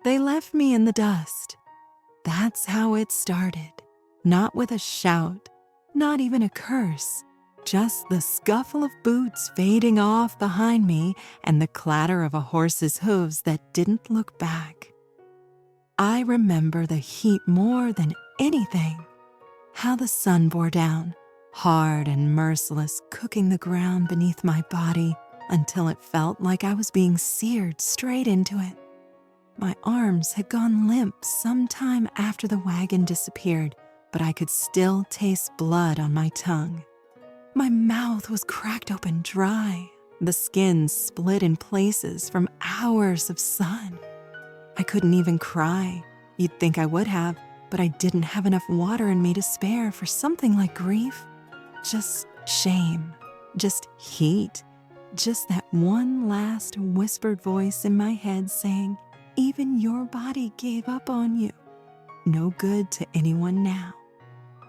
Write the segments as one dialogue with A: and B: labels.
A: They left me in the dust. That's how it started. Not with a shout, not even a curse, just the scuffle of boots fading off behind me and the clatter of a horse's hooves that didn't look back. I remember the heat more than anything. How the sun bore down, hard and merciless, cooking the ground beneath my body until it felt like I was being seared straight into it. My arms had gone limp some time after the wagon disappeared, but I could still taste blood on my tongue. My mouth was cracked open dry, the skin split in places from hours of sun. I couldn't even cry. You'd think I would have, but I didn't have enough water in me to spare for something like grief. Just shame, just heat, just that one last whispered voice in my head saying, even your body gave up on you. No good to anyone now.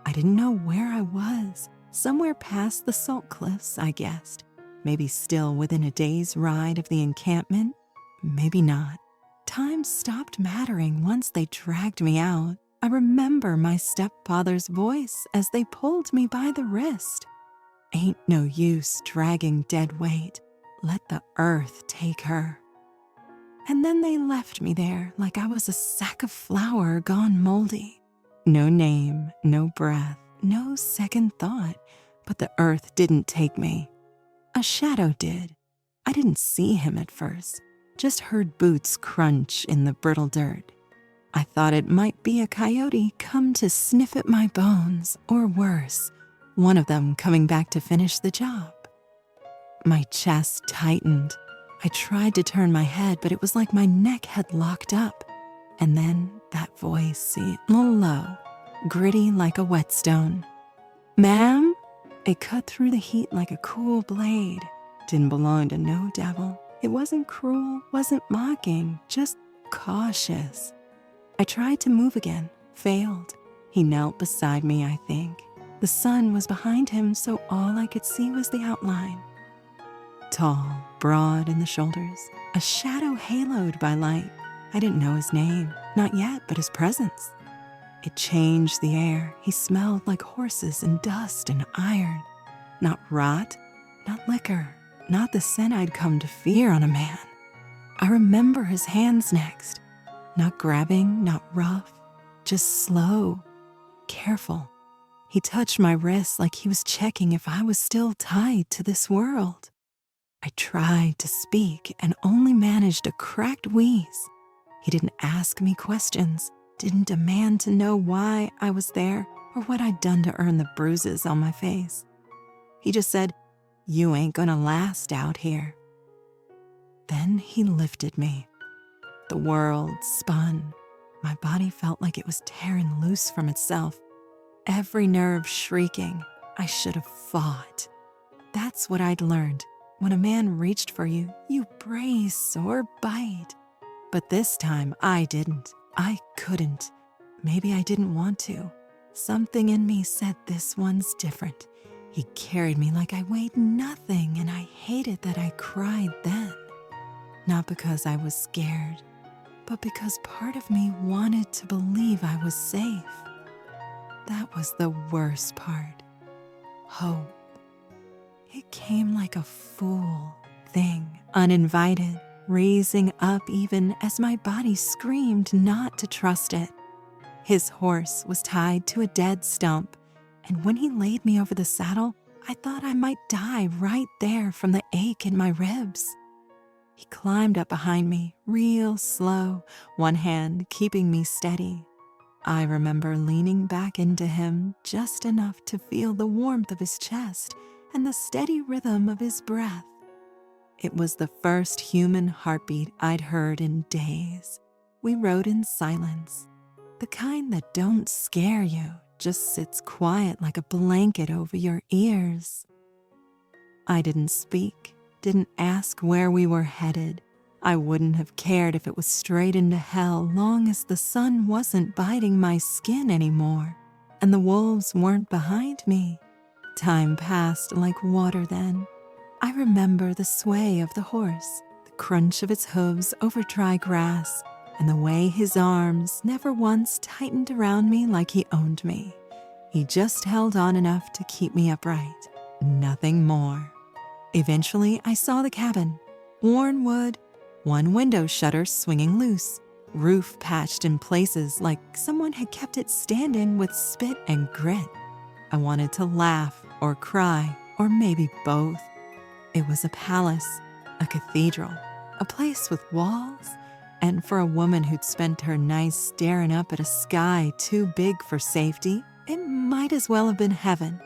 A: I didn't know where I was. Somewhere past the salt cliffs, I guessed. Maybe still within a day's ride of the encampment. Maybe not. Time stopped mattering once they dragged me out. I remember my stepfather's voice as they pulled me by the wrist. Ain't no use dragging dead weight. Let the earth take her. And then they left me there like I was a sack of flour gone moldy. No name, no breath, no second thought, but the earth didn't take me. A shadow did. I didn't see him at first, just heard boots crunch in the brittle dirt. I thought it might be a coyote come to sniff at my bones, or worse, one of them coming back to finish the job. My chest tightened. I tried to turn my head, but it was like my neck had locked up. And then that voice, low, gritty like a whetstone. Ma'am? It cut through the heat like a cool blade. Didn't belong to no devil. It wasn't cruel, wasn't mocking, just cautious. I tried to move again, failed. He knelt beside me, I think. The sun was behind him, so all I could see was the outline. Tall, broad in the shoulders, a shadow haloed by light. I didn't know his name, not yet, but his presence. It changed the air. He smelled like horses and dust and iron. Not rot, not liquor, not the scent I'd come to fear on a man. I remember his hands next. Not grabbing, not rough, just slow, careful. He touched my wrist like he was checking if I was still tied to this world. I tried to speak and only managed a cracked wheeze. He didn't ask me questions, didn't demand to know why I was there or what I'd done to earn the bruises on my face. He just said, "You ain't gonna last out here." Then he lifted me. The world spun. My body felt like it was tearing loose from itself. Every nerve shrieking. I should have fought. That's what I'd learned. When a man reached for you, you brace or bite. But this time I didn't. I couldn't. Maybe I didn't want to. Something in me said this one's different. He carried me like I weighed nothing, and I hated that I cried then. Not because I was scared, but because part of me wanted to believe I was safe. That was the worst part. Hope. It came like a fool thing, uninvited, raising up even as my body screamed not to trust it. His horse was tied to a dead stump, and when he laid me over the saddle, I thought I might die right there from the ache in my ribs. He climbed up behind me, real slow, one hand keeping me steady. I remember leaning back into him just enough to feel the warmth of his chest and the steady rhythm of his breath. It was the first human heartbeat I'd heard in days. We rode in silence, the kind that don't scare you, just sits quiet like a blanket over your ears. I didn't speak, didn't ask where we were headed. I wouldn't have cared if it was straight into hell, long as the sun wasn't biting my skin anymore, and the wolves weren't behind me. Time passed like water then. I remember the sway of the horse, the crunch of its hooves over dry grass, and the way his arms never once tightened around me like he owned me. He just held on enough to keep me upright, nothing more. Eventually, I saw the cabin. Worn wood, one window shutter swinging loose, roof patched in places like someone had kept it standing with spit and grit. I wanted to laugh or cry, or maybe both. It was a palace, a cathedral, a place with walls, and for a woman who'd spent her nights staring up at a sky too big for safety, it might as well have been heaven.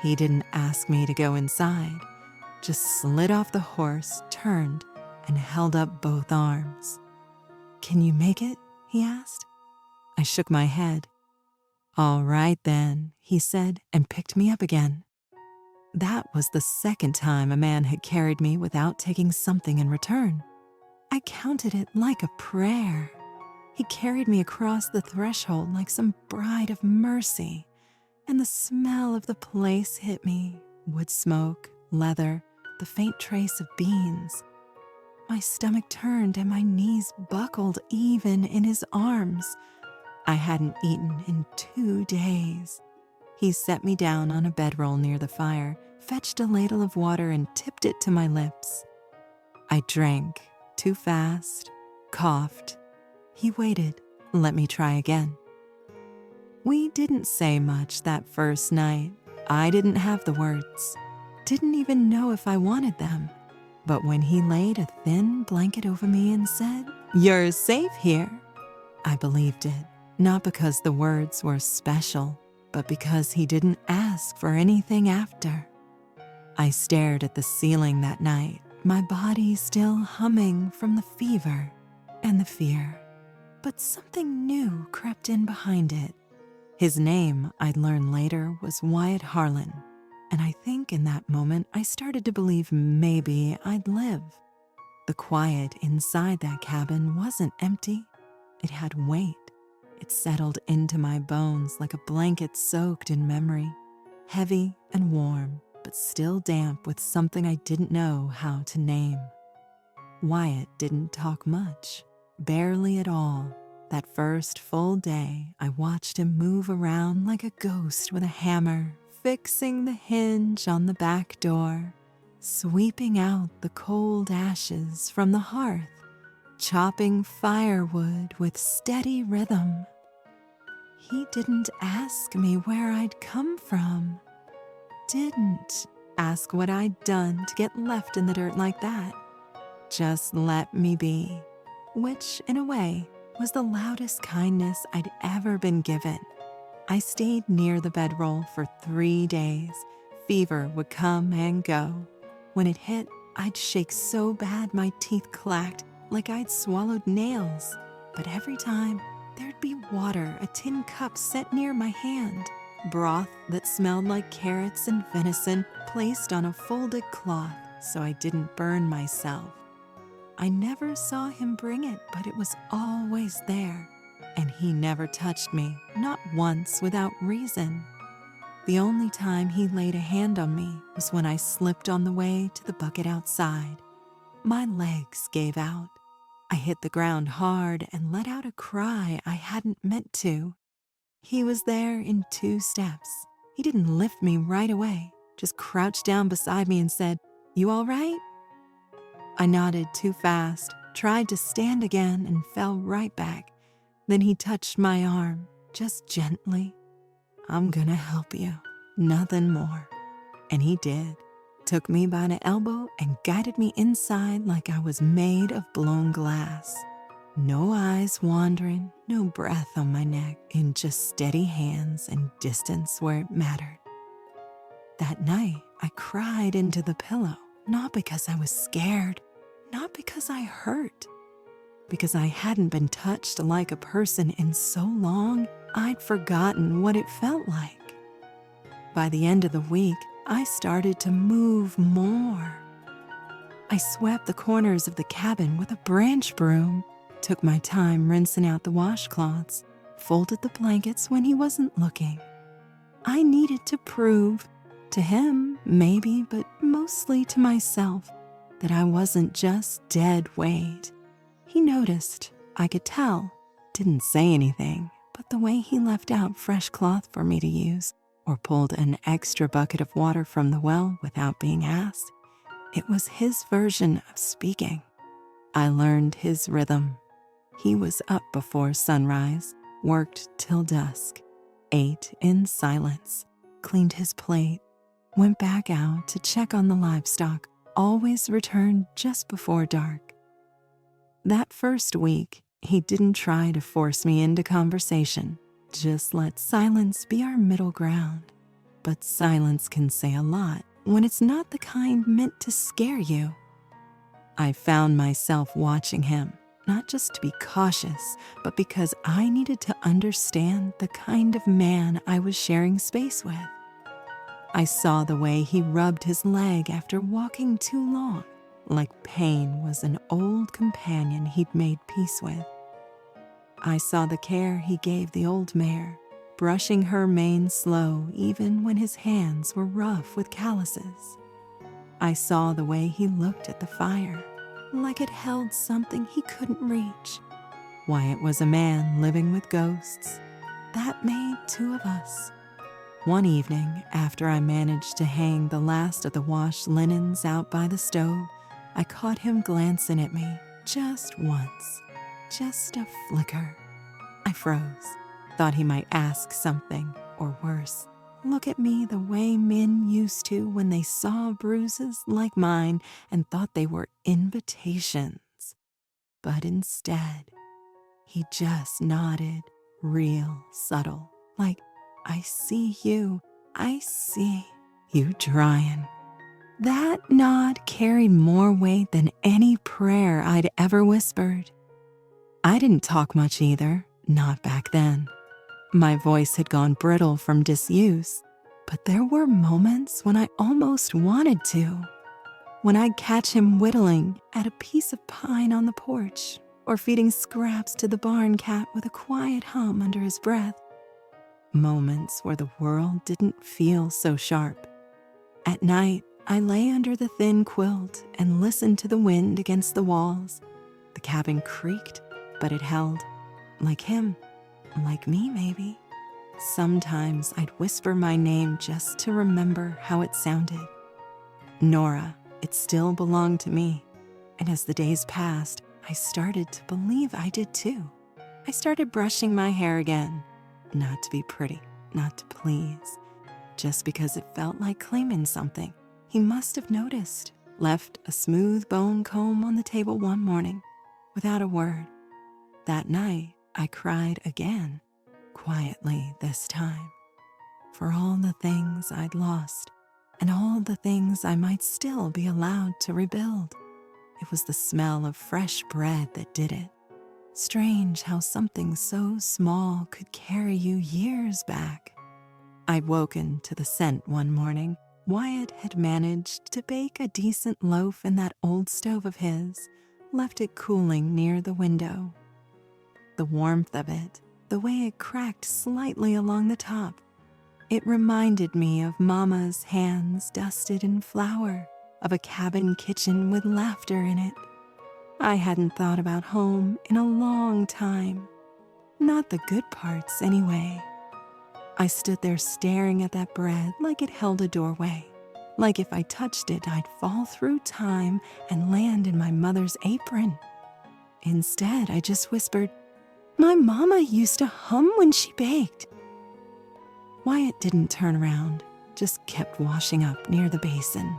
A: He didn't ask me to go inside, just slid off the horse, turned, and held up both arms. "Can you make it?" he asked. I shook my head. "All right then," he said, and picked me up again. That was the second time a man had carried me without taking something in return. I counted it like a prayer. He carried me across the threshold like some bride of mercy, and the smell of the place hit me. Wood smoke, leather, the faint trace of beans. My stomach turned and my knees buckled even in his arms. I hadn't eaten in 2 days. He set me down on a bedroll near the fire, fetched a ladle of water and tipped it to my lips. I drank too fast, coughed. He waited, let me try again. We didn't say much that first night. I didn't have the words, didn't even know if I wanted them. But when he laid a thin blanket over me and said, "You're safe here," I believed it, not because the words were special, but because he didn't ask for anything after. I stared at the ceiling that night, my body still humming from the fever and the fear. But something new crept in behind it. His name, I'd learn later, was war-hardened, and I think in that moment I started to believe maybe I'd live. The quiet inside that cabin wasn't empty. It had weight. It settled into my bones like a blanket soaked in memory, heavy and warm, but still damp with something I didn't know how to name. Wyatt didn't talk much, barely at all. That first full day, I watched him move around like a ghost with a hammer, fixing the hinge on the back door, sweeping out the cold ashes from the hearth, chopping firewood with steady rhythm. He didn't ask me where I'd come from, didn't ask what I'd done to get left in the dirt like that. Just let me be, which, in a way, was the loudest kindness I'd ever been given. I stayed near the bedroll for 3 days. Fever would come and go. When it hit, I'd shake so bad my teeth clacked like I'd swallowed nails. But every time, there'd be water, a tin cup set near my hand, broth that smelled like carrots and venison placed on a folded cloth so I didn't burn myself. I never saw him bring it, but it was always there, and he never touched me, not once without reason. The only time he laid a hand on me was when I slipped on the way to the bucket outside. My legs gave out. I hit the ground hard and let out a cry I hadn't meant to. He was there in 2 steps. He didn't lift me right away, just crouched down beside me and said, "You all right?" I nodded too fast, tried to stand again, and fell right back. Then he touched my arm, just gently. "I'm gonna help you, nothing more." And he did. Took me by the elbow and guided me inside like I was made of blown glass. No eyes wandering, no breath on my neck, in just steady hands and distance where it mattered. That night, I cried into the pillow, not because I was scared, not because I hurt, because I hadn't been touched like a person in so long, I'd forgotten what it felt like. By the end of the week, I started to move more. I swept the corners of the cabin with a branch broom, took my time rinsing out the washcloths, folded the blankets when he wasn't looking. I needed to prove, to him maybe, but mostly to myself, that I wasn't just dead weight. He noticed, I could tell, didn't say anything, but the way he left out fresh cloth for me to use or pulled an extra bucket of water from the well without being asked, it was his version of speaking. I learned his rhythm. He was up before sunrise, worked till dusk, ate in silence, cleaned his plate, went back out to check on the livestock, always returned just before dark. That first week, he didn't try to force me into conversation, just let silence be our middle ground. But silence can say a lot when it's not the kind meant to scare you. I found myself watching him, not just to be cautious, but because I needed to understand the kind of man I was sharing space with. I saw the way he rubbed his leg after walking too long, like pain was an old companion he'd made peace with. I saw the care he gave the old mare, brushing her mane slow even when his hands were rough with calluses. I saw the way he looked at the fire, like it held something he couldn't reach. Wyatt was a man living with ghosts. That made two of us. One evening, after I managed to hang the last of the washed linens out by the stove, I caught him glancing at me just once, just a flicker. I froze, thought he might ask something, or worse, look at me the way men used to when they saw bruises like mine and thought they were invitations. But instead, he just nodded, real subtle, like, I see you trying. That nod carried more weight than any prayer I'd ever whispered. I didn't talk much either, not back then. My voice had gone brittle from disuse, but there were moments when I almost wanted to. When I'd catch him whittling at a piece of pine on the porch, or feeding scraps to the barn cat with a quiet hum under his breath. Moments where the world didn't feel so sharp. At night, I lay under the thin quilt and listened to the wind against the walls. The cabin creaked, but it held. Like him, like me maybe. Sometimes I'd whisper my name just to remember how it sounded. Nora, it still belonged to me. And as the days passed, I started to believe I did too. I started brushing my hair again. Not to be pretty, not to please. Just because it felt like claiming something. He must have noticed, left a smooth bone comb on the table one morning, without a word. That night, I cried again, quietly this time, for all the things I'd lost and all the things I might still be allowed to rebuild. It was the smell of fresh bread that did it. Strange how something so small could carry you years back. I'd woken to the scent one morning. Wyatt had managed to bake a decent loaf in that old stove of his, left it cooling near the window. The warmth of it, the way it cracked slightly along the top, it reminded me of Mama's hands dusted in flour, of a cabin kitchen with laughter in it. I hadn't thought about home in a long time. Not the good parts, anyway. I stood there staring at that bread like it held a doorway. Like if I touched it, I'd fall through time and land in my mother's apron. Instead, I just whispered, "My mama used to hum when she baked." Wyatt didn't turn around, just kept washing up near the basin.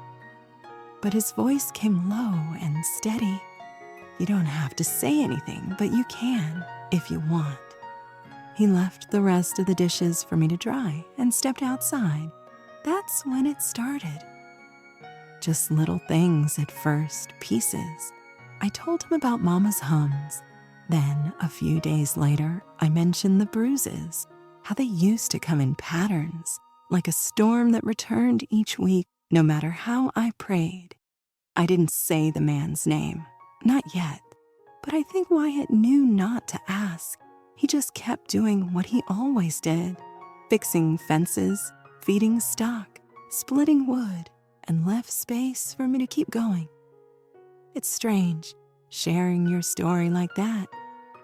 A: But his voice came low and steady. You don't have to say anything, but you can if you want. He left the rest of the dishes for me to dry and stepped outside. That's when it started. Just little things at first, pieces. I told him about Mama's hums. Then, a few days later, I mentioned the bruises, how they used to come in patterns, like a storm that returned each week, no matter how I prayed. I didn't say the man's name. Not yet, but I think Wyatt knew not to ask. He just kept doing what he always did, fixing fences, feeding stock, splitting wood, and left space for me to keep going. It's strange, sharing your story like that.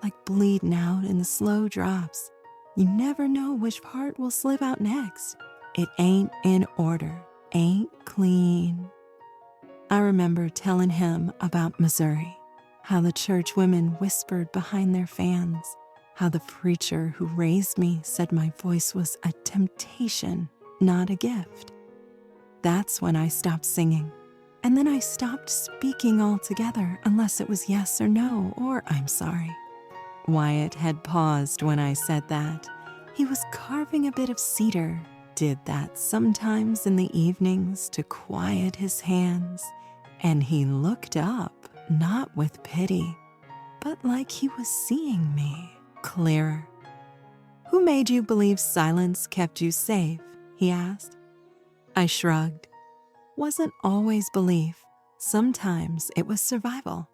A: like bleeding out in the slow drops. You never know which part will slip out next. It ain't in order, ain't clean. I remember telling him about Missouri, how the church women whispered behind their fans, how the preacher who raised me said my voice was a temptation, not a gift. That's when I stopped singing. And then I stopped speaking altogether unless it was yes or no or I'm sorry. Wyatt had paused when I said that. He was carving a bit of cedar, did that sometimes in the evenings to quiet his hands, and he looked up, not with pity, but like he was seeing me clearer. "Who made you believe silence kept you safe?" he asked. I shrugged. Wasn't always belief. Sometimes it was survival.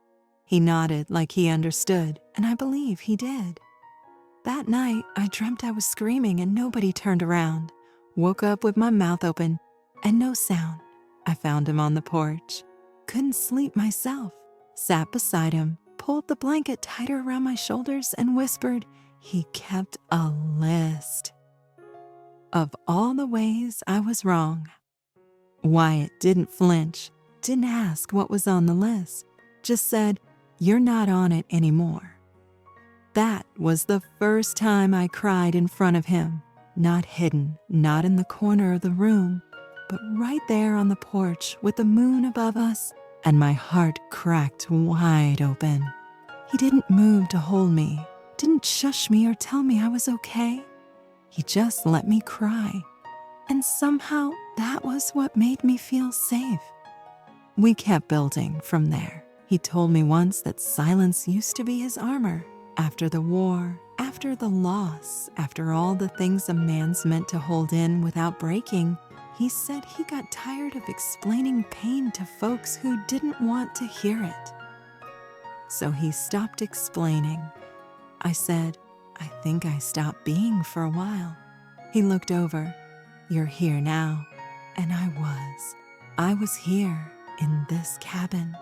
A: He nodded like he understood, and I believe he did. That night, I dreamt I was screaming and nobody turned around. Woke up with my mouth open and no sound. I found him on the porch. Couldn't sleep myself. Sat beside him, pulled the blanket tighter around my shoulders and whispered he kept a list of all the ways I was wrong. Wyatt didn't flinch, didn't ask what was on the list, just said, "You're not on it anymore." That was the first time I cried in front of him, not hidden, not in the corner of the room, but right there on the porch with the moon above us, and my heart cracked wide open. He didn't move to hold me, didn't shush me or tell me I was okay. He just let me cry. And somehow that was what made me feel safe. We kept building from there. He told me once that silence used to be his armor. After the war, after the loss, after all the things a man's meant to hold in without breaking, he said he got tired of explaining pain to folks who didn't want to hear it. So he stopped explaining. I said, "I think I stopped being for a while." He looked over. "You're here now." And I was. I was here in this cabin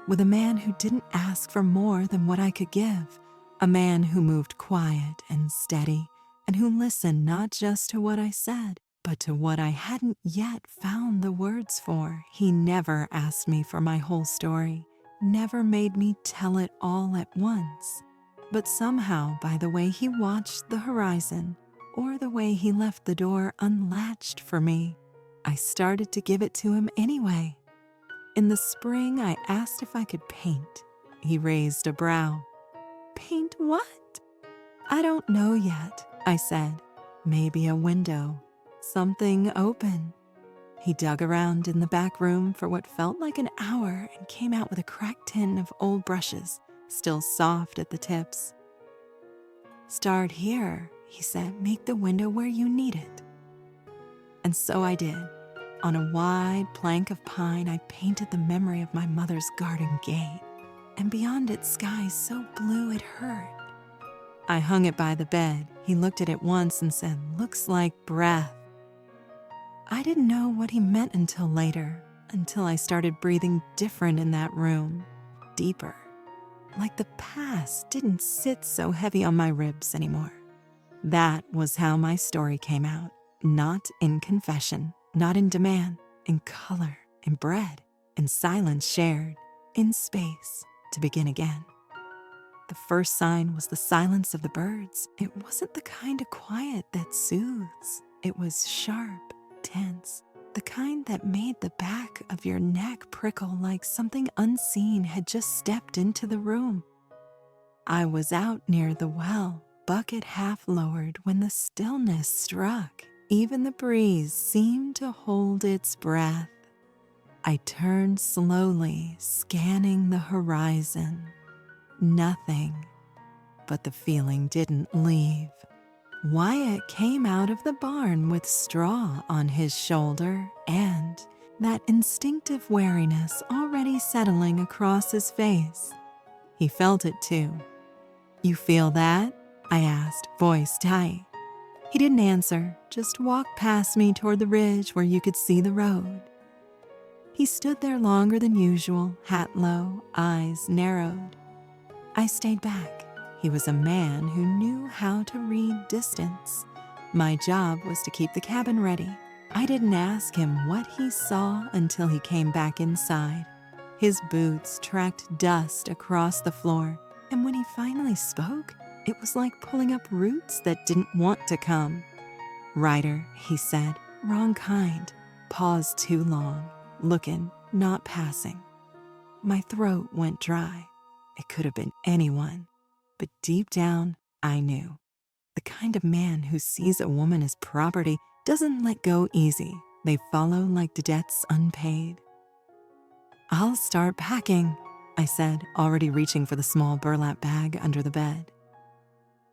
A: with a man who didn't ask for more than what I could give, a man who moved quiet and steady and who listened not just to what I said, but to what I hadn't yet found the words for. He never asked me for my whole story, never made me tell it all at once. But somehow, by the way he watched the horizon, or the way he left the door unlatched for me, I started to give it to him anyway. In the spring, I asked if I could paint. He raised a brow. "Paint what?" "I don't know yet," I said. "Maybe a window, something open." He dug around in the back room for what felt like an hour and came out with a cracked tin of old brushes, still soft at the tips. "Start here," he said. "Make the window where you need it." And so I did. On a wide plank of pine, I painted the memory of my mother's garden gate, and beyond it, sky so blue it hurt. I hung it by the bed. He looked at it once and said, "Looks like breath." I didn't know what he meant until later, until I started breathing different in that room, deeper. Like the past didn't sit so heavy on my ribs anymore. That was how my story came out, not in confession, not in demand, in color, in bread, in silence shared, in space to begin again. The first sign was the silence of the birds. It wasn't the kind of quiet that soothes. It was sharp, tense, the kind that made the back of your neck prickle like something unseen had just stepped into the room. I was out near the well, bucket half lowered, when the stillness struck. Even the breeze seemed to hold its breath. I turned slowly, scanning the horizon. Nothing, but the feeling didn't leave. Wyatt came out of the barn with straw on his shoulder and that instinctive wariness already settling across his face. He felt it too. "You feel that?" I asked, voice tight. He didn't answer, just walked past me toward the ridge where you could see the road. He stood there longer than usual, hat low, eyes narrowed. I stayed back. He He was a man who knew how to read distance. My job was to keep the cabin ready. I didn't ask him what he saw until he came back inside. His boots tracked dust across the floor, and when he finally spoke, it was like pulling up roots that didn't want to come. "Ryder," he said, "wrong kind. Paused too long, looking, not passing." My throat went dry. It could have been anyone, but deep down, I knew. The kind of man who sees a woman as property doesn't let go easy. They follow like debts unpaid. "I'll start packing," I said, already reaching for the small burlap bag under the bed.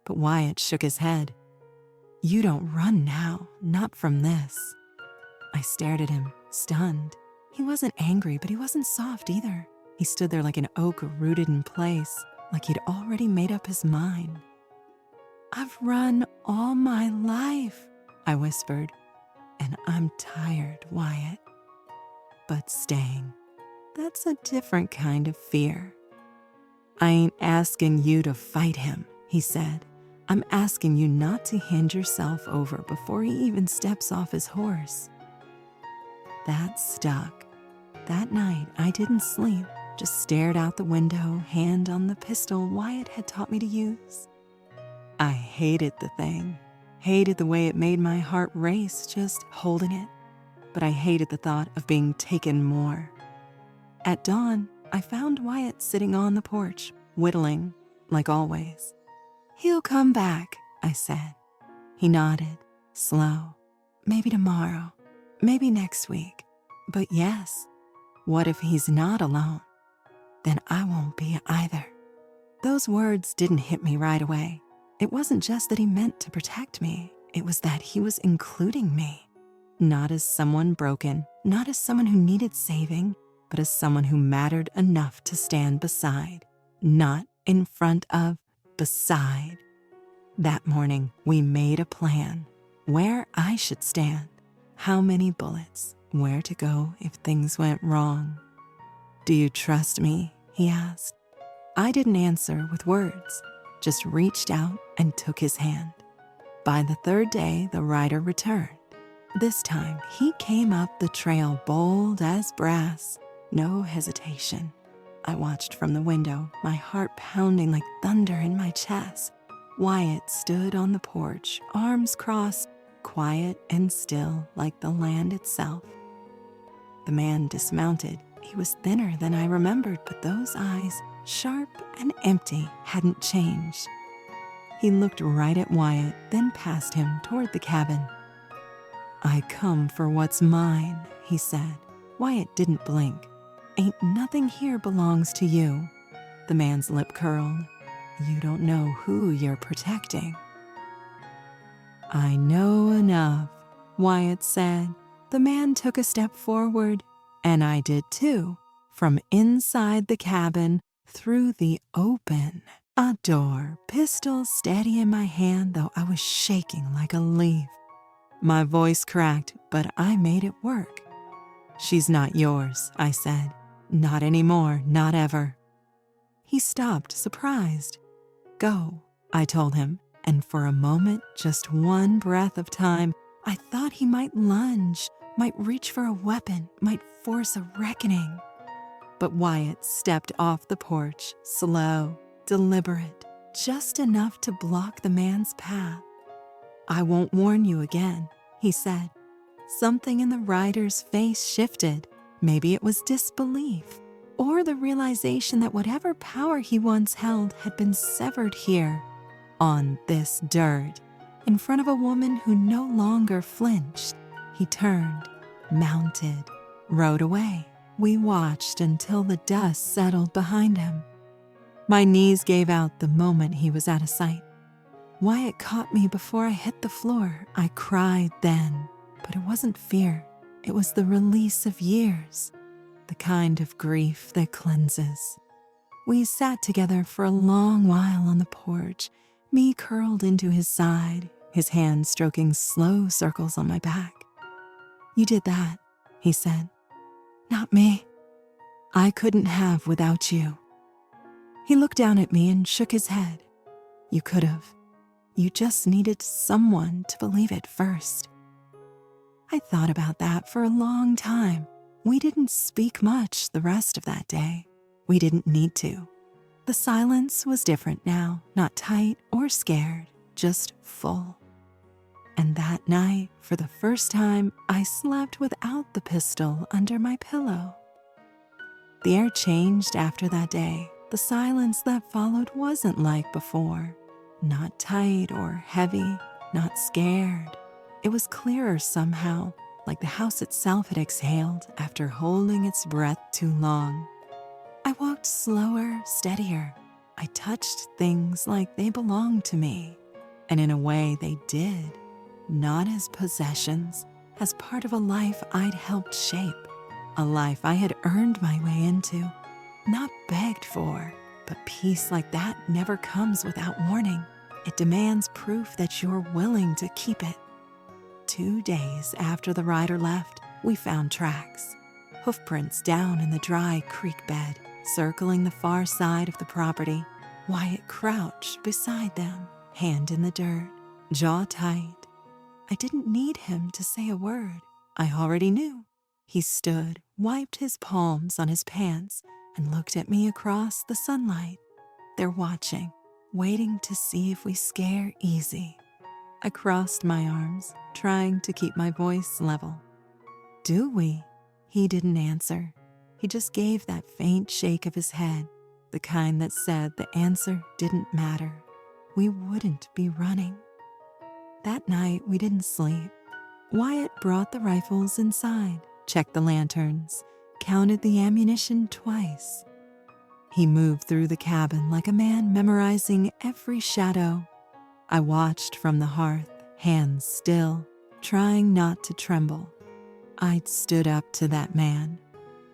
A: But Wyatt shook his head. "You don't run now, not from this." I stared at him, stunned. He wasn't angry, but he wasn't soft either. He stood there like an oak rooted in place, like he'd already made up his mind. "I've run all my life," I whispered, "and I'm tired, Wyatt." But staying, that's a different kind of fear. "I ain't asking you to fight him," he said. "I'm asking you not to hand yourself over before he even steps off his horse." That stuck. That night, I didn't sleep, just stared out the window, hand on the pistol Wyatt had taught me to use. I hated the thing, hated the way it made my heart race just holding it, but I hated the thought of being taken more. At dawn, I found Wyatt sitting on the porch, whittling, like always. "He'll come back," I said. He nodded, slow. "Maybe tomorrow, maybe next week. But yes, what if he's not alone? Then I won't be either." Those words didn't hit me right away. It wasn't just that he meant to protect me. It was that he was including me. Not as someone broken, not as someone who needed saving, but as someone who mattered enough to stand beside. Not in front of, beside. That morning, we made a plan. Where I should stand. How many bullets. Where to go if things went wrong. "Do you trust me?" he asked. I didn't answer with words, just reached out and took his hand. By the third day, the rider returned. This time, he came up the trail bold as brass, no hesitation. I watched from the window, my heart pounding like thunder in my chest. Wyatt stood on the porch, arms crossed, quiet and still like the land itself. The man dismounted. He was thinner than I remembered, but those eyes, sharp and empty, hadn't changed. He looked right at Wyatt, then past him toward the cabin. "I come for what's mine," he said. Wyatt didn't blink. "Ain't nothing here belongs to you." The man's lip curled. "You don't know who you're protecting." "I know enough," Wyatt said. The man took a step forward, and I did too. From inside the cabin, through the open, a door, pistol steady in my hand, though I was shaking like a leaf. My voice cracked, but I made it work. "She's not yours," I said. "Not anymore, not ever." He stopped, surprised. "Go," I told him, and for a moment, just one breath of time, I thought he might lunge, might reach for a weapon, might force a reckoning. But Wyatt stepped off the porch, slow, deliberate, just enough to block the man's path. "I won't warn you again," he said. Something in the rider's face shifted. Maybe it was disbelief, or the realization that whatever power he once held had been severed here, on this dirt, in front of a woman who no longer flinched. He turned, mounted, rode away. We watched until the dust settled behind him. My knees gave out the moment he was out of sight. Wyatt caught me before I hit the floor. I cried then, but it wasn't fear. It was the release of years, the kind of grief that cleanses. We sat together for a long while on the porch, me curled into his side, his hand stroking slow circles on my back. "You did that," he said. "Not me. I couldn't have without you." He looked down at me and shook his head. You could have. You just needed someone to believe it first. I thought about that for a long time. We didn't speak much the rest of that day. We didn't need to. The silence was different now, not tight or scared, just full. And that night, for the first time, I slept without the pistol under my pillow. The air changed after that day. The silence that followed wasn't like before. Not tight or heavy, not scared. It was clearer somehow, like the house itself had exhaled after holding its breath too long. I walked slower, steadier. I touched things like they belonged to me. And in a way they did. Not as possessions, as part of a life I'd helped shape. A life I had earned my way into, not begged for. But peace like that never comes without warning. It demands proof that you're willing to keep it. 2 days after the rider left, we found tracks. Hoofprints down in the dry creek bed, circling the far side of the property. Wyatt crouched beside them, hand in the dirt, jaw tight. I didn't need him to say a word. I already knew. He stood, wiped his palms on his pants, and looked at me across the sunlight. They're watching, waiting to see if we scare easy. I crossed my arms, trying to keep my voice level. Do we? He didn't answer. He just gave that faint shake of his head, the kind that said the answer didn't matter. We wouldn't be running. That night, we didn't sleep. Wyatt brought the rifles inside, checked the lanterns, counted the ammunition twice. He moved through the cabin like a man memorizing every shadow. I watched from the hearth, hands still, trying not to tremble. I'd stood up to that man.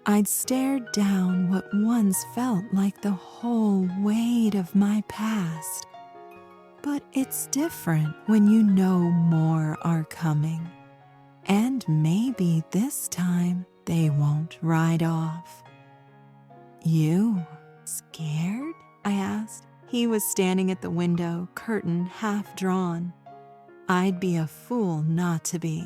A: I'd stared down what once felt like the whole weight of my past. But it's different when you know more are coming. And maybe this time they won't ride off. You scared? I asked. He was standing at the window, curtain half drawn. I'd be a fool not to be.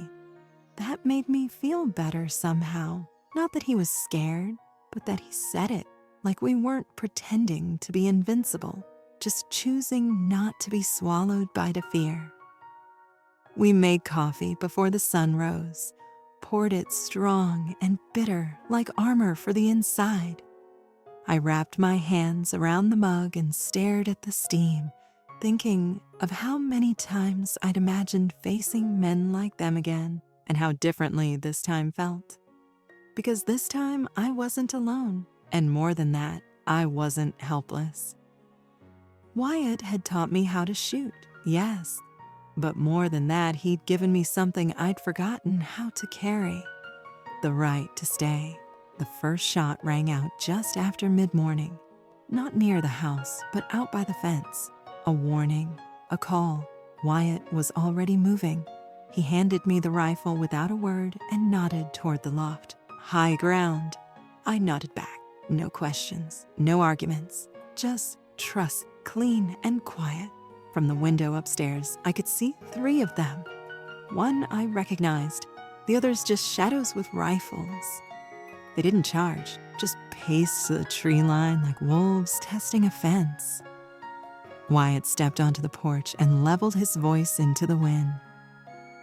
A: That made me feel better somehow. Not that he was scared, but that he said it, like we weren't pretending to be invincible, just choosing not to be swallowed by the fear. We made coffee before the sun rose, poured it strong and bitter like armor for the inside. I wrapped my hands around the mug and stared at the steam, thinking of how many times I'd imagined facing men like them again and how differently this time felt. Because this time I wasn't alone, and more than that, I wasn't helpless. Wyatt had taught me how to shoot, yes, but more than that, he'd given me something I'd forgotten how to carry: the right to stay. The first shot rang out just after mid-morning, not near the house, but out by the fence. A warning, a call. Wyatt was already moving. He handed me the rifle without a word and nodded toward the loft. High ground. I nodded back. No questions, no arguments, just trust, clean and quiet. From the window upstairs, I could see 3 of them. One I recognized, the others just shadows with rifles. They didn't charge, just paced the tree line like wolves testing a fence. Wyatt stepped onto the porch and leveled his voice into the wind.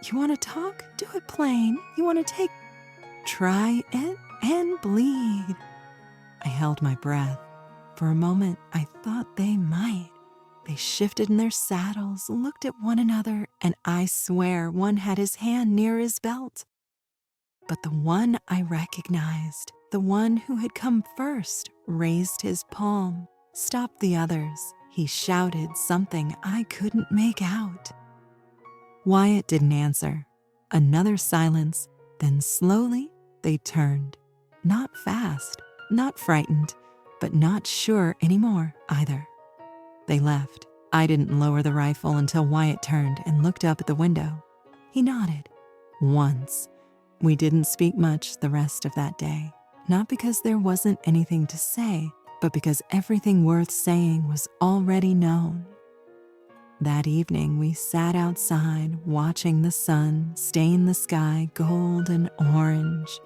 A: You want to talk? Do it plain. You want to take... Try it and bleed. I held my breath. For a moment, I thought they might. They shifted in their saddles, looked at one another, and I swear one had his hand near his belt. But the one I recognized, the one who had come first, raised his palm, stopped the others. He shouted something I couldn't make out. Wyatt didn't answer. Another silence, then slowly they turned. Not fast, not frightened, but not sure anymore either. They left. I didn't lower the rifle until Wyatt turned and looked up at the window. He nodded. Once. We didn't speak much the rest of that day, not because there wasn't anything to say, but because everything worth saying was already known. That evening, we sat outside watching the sun stain the sky gold and orange.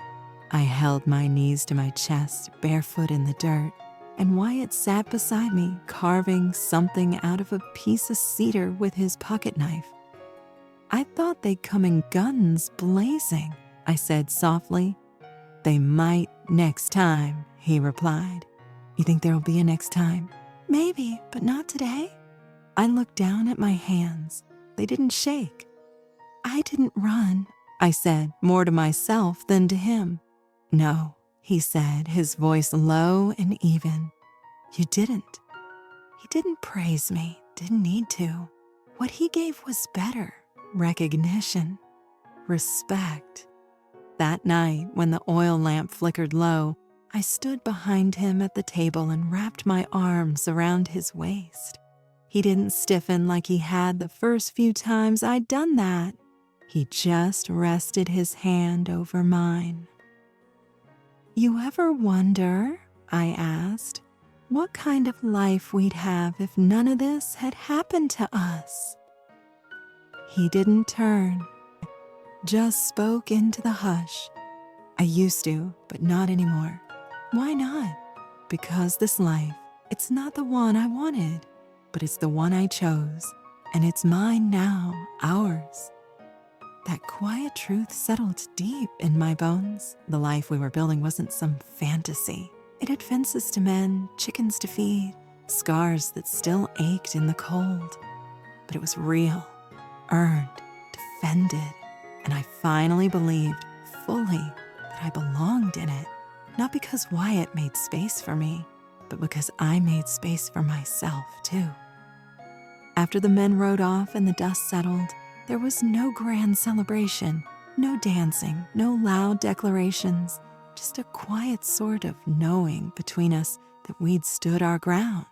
A: I held my knees to my chest, barefoot in the dirt, and Wyatt sat beside me, carving something out of a piece of cedar with his pocket knife. I thought they'd come in guns blazing, I said softly. They might next time, he replied. You think there'll be a next time? Maybe, but not today. I looked down at my hands. They didn't shake. I didn't run, I said, more to myself than to him. No, he said, his voice low and even. You didn't. He didn't praise me, didn't need to. What he gave was better. Recognition. Respect. That night, when the oil lamp flickered low, I stood behind him at the table and wrapped my arms around his waist. He didn't stiffen like he had the first few times I'd done that. He just rested his hand over mine. You ever wonder, I asked, what kind of life we'd have if none of this had happened to us? He didn't turn, just spoke into the hush. I used to, but not anymore. Why not? Because this life, it's not the one I wanted, but it's the one I chose, and it's mine now, ours. That quiet truth settled deep in my bones. The life we were building wasn't some fantasy. It had fences to mend, chickens to feed, scars that still ached in the cold. But it was real, earned, defended, and I finally believed fully that I belonged in it. Not because Wyatt made space for me, but because I made space for myself too. After the men rode off and the dust settled, there was no grand celebration, no dancing, no loud declarations, just a quiet sort of knowing between us that we'd stood our ground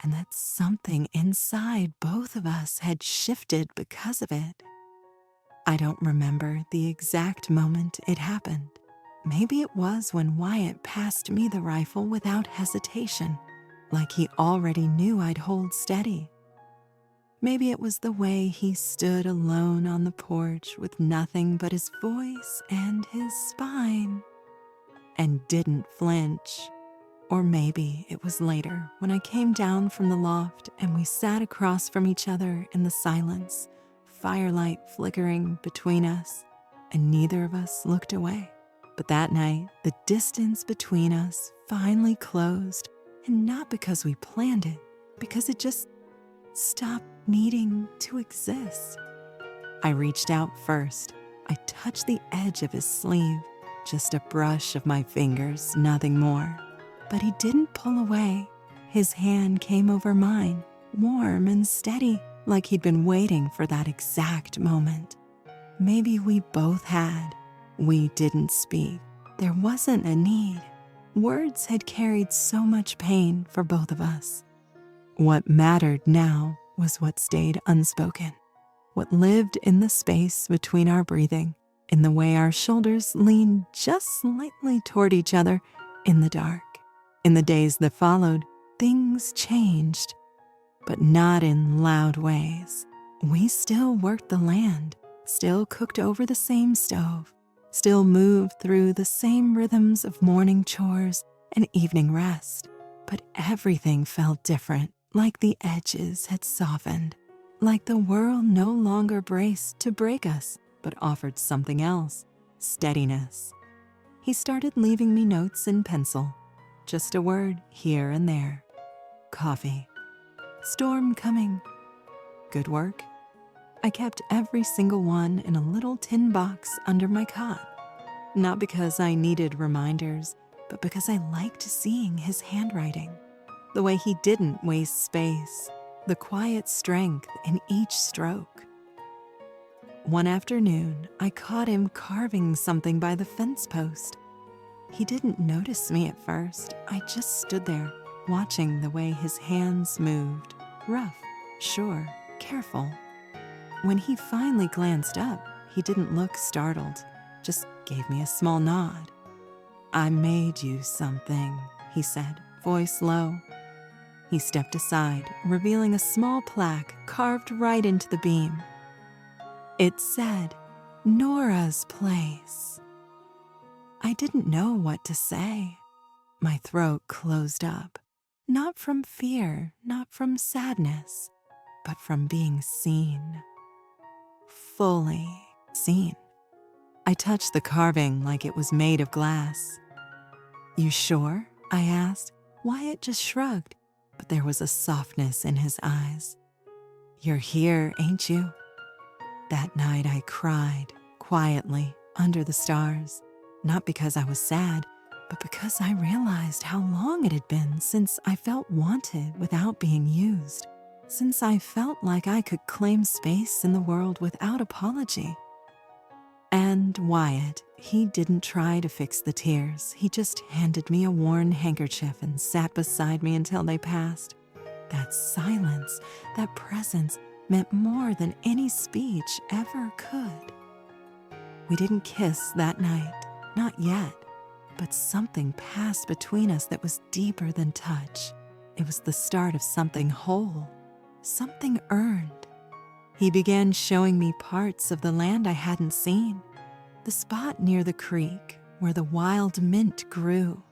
A: and that something inside both of us had shifted because of it. I don't remember the exact moment it happened. Maybe it was when Wyatt passed me the rifle without hesitation, like he already knew I'd hold steady. Maybe it was the way he stood alone on the porch with nothing but his voice and his spine, and didn't flinch. Or maybe it was later when I came down from the loft and we sat across from each other in the silence, firelight flickering between us, and neither of us looked away. But that night, the distance between us finally closed, and not because we planned it, because it just stopped needing to exist. I reached out first. I touched the edge of his sleeve, just a brush of my fingers, nothing more. But he didn't pull away. His hand came over mine, warm and steady, like he'd been waiting for that exact moment. Maybe we both had. We didn't speak. There wasn't a need. Words had carried so much pain for both of us. What mattered now was what stayed unspoken, what lived in the space between our breathing, in the way our shoulders leaned just slightly toward each other in the dark. In the days that followed, things changed, but not in loud ways. We still worked the land, still cooked over the same stove, still moved through the same rhythms of morning chores and evening rest. But everything felt different, like the edges had softened, like the world no longer braced to break us, but offered something else, steadiness. He started leaving me notes in pencil, just a word here and there. Coffee. Storm coming. Good work. I kept every single one in a little tin box under my cot, not because I needed reminders, but because I liked seeing his handwriting, the way he didn't waste space, the quiet strength in each stroke. One afternoon, I caught him carving something by the fence post. He didn't notice me at first. I just stood there, watching the way his hands moved, rough, sure, careful. When he finally glanced up, he didn't look startled, just gave me a small nod. I made you something, he said, voice low. He stepped aside, revealing a small plaque carved right into the beam. It said, "Nora's Place." I didn't know what to say. My throat closed up, not from fear, not from sadness, but from being seen. Fully seen. I touched the carving like it was made of glass. "You sure?" I asked. Wyatt just shrugged, but there was a softness in his eyes. "You're here, ain't you?" That night I cried, quietly, under the stars, not because I was sad, but because I realized how long it had been since I felt wanted without being used, since I felt like I could claim space in the world without apology. And Wyatt, he didn't try to fix the tears. He just handed me a worn handkerchief and sat beside me until they passed. That silence, that presence, meant more than any speech ever could. We didn't kiss that night, not yet, but something passed between us that was deeper than touch. It was the start of something whole, something earned. He began showing me parts of the land I hadn't seen, the spot near the creek where the wild mint grew,